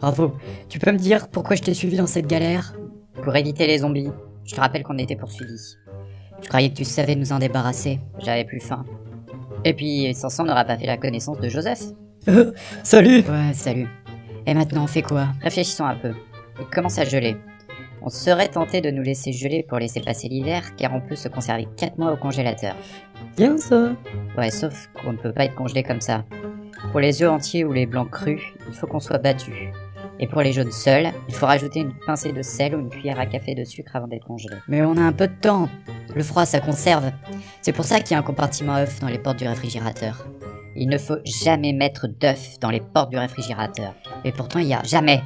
Bravo. Tu peux me dire pourquoi je t'ai suivi dans cette galère? Pour éviter les zombies. Je te rappelle qu'on était poursuivis. Je croyais que tu savais nous en débarrasser. J'avais plus faim. Et puis, Sanson n'aura pas fait la connaissance de Joseph. Salut! Ouais, salut. Et maintenant, on fait quoi? Réfléchissons un peu. Il commence à geler. On serait tenté de nous laisser geler pour laisser passer l'hiver, car on peut se conserver 4 mois au congélateur. Bien ça! Ouais, sauf qu'on ne peut pas être congelé comme ça. Pour les œufs entiers ou les blancs crus, il faut qu'on soit battu. Et pour les jaunes seuls, il faut rajouter une pincée de sel ou une cuillère à café de sucre avant d'être congelé. Mais on a un peu de temps. Le froid, ça conserve. C'est pour ça qu'il y a un compartiment œuf dans les portes du réfrigérateur. Il ne faut jamais mettre d'œufs dans les portes du réfrigérateur. Et pourtant, il y a jamais.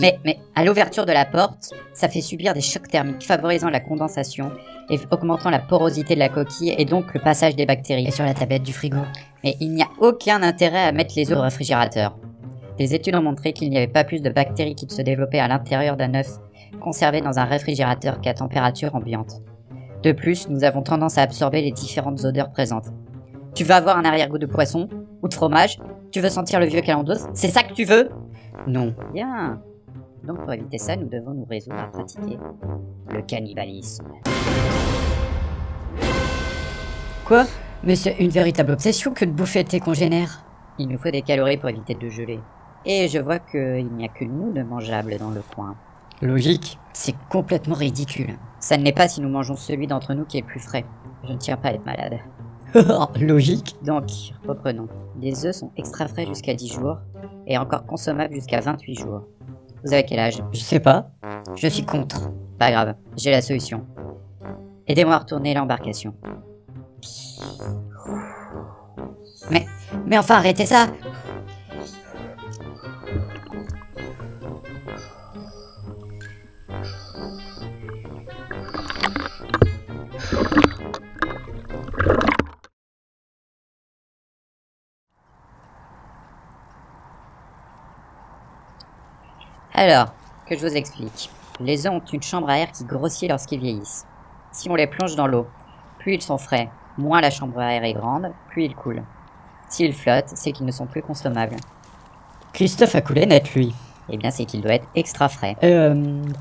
Mais à l'ouverture de la porte, ça fait subir des chocs thermiques favorisant la condensation et augmentant la porosité de la coquille et donc le passage des bactéries. Et sur la tablette du frigo. Mais il n'y a aucun intérêt à mettre les œufs au réfrigérateur. Des études ont montré qu'il n'y avait pas plus de bactéries qui se développaient à l'intérieur d'un œuf conservé dans un réfrigérateur qu'à température ambiante. De plus, nous avons tendance à absorber les différentes odeurs présentes. Tu veux avoir un arrière-goût de poisson ou de fromage? Tu veux sentir le vieux calendos? C'est ça que tu veux? Non. Bien. Donc pour éviter ça, nous devons nous résoudre à pratiquer le cannibalisme. Quoi? Mais c'est une véritable obsession que de bouffer tes congénères. Il nous faut des calories pour éviter de geler. Et je vois qu'il n'y a que nous de mangeables dans le coin. Logique. C'est complètement ridicule. Ça ne l'est pas si nous mangeons celui d'entre nous qui est le plus frais. Je ne tiens pas à être malade. Logique. Donc, reprenons. Les œufs sont extra frais jusqu'à 10 jours et encore consommables jusqu'à 28 jours. Vous avez quel âge? Je sais pas. Je suis contre. Pas grave, j'ai la solution. Aidez-moi à retourner l'embarcation. Mais enfin, arrêtez ça! Alors, que je vous explique. Les œufs ont une chambre à air qui grossit lorsqu'ils vieillissent. Si on les plonge dans l'eau, plus ils sont frais, moins la chambre à air est grande, plus ils coulent. S'ils flottent, c'est qu'ils ne sont plus consommables. Christophe a coulé net, lui. Eh bien, c'est qu'il doit être extra frais.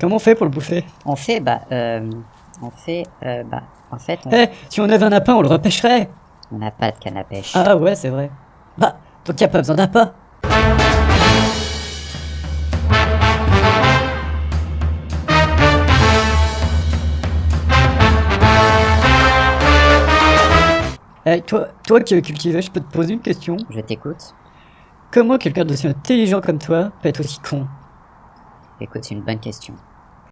Comment on fait pour le bouffer? En fait, si on avait un appât, on le repêcherait. On n'a pas de canne à pêche. Ah ouais, c'est vrai. Donc y a pas besoin d'appât. Toi qui es cultivé, je peux te poser une question? Je t'écoute. Comment quelqu'un d'aussi intelligent comme toi peut être aussi con? Écoute, c'est une bonne question.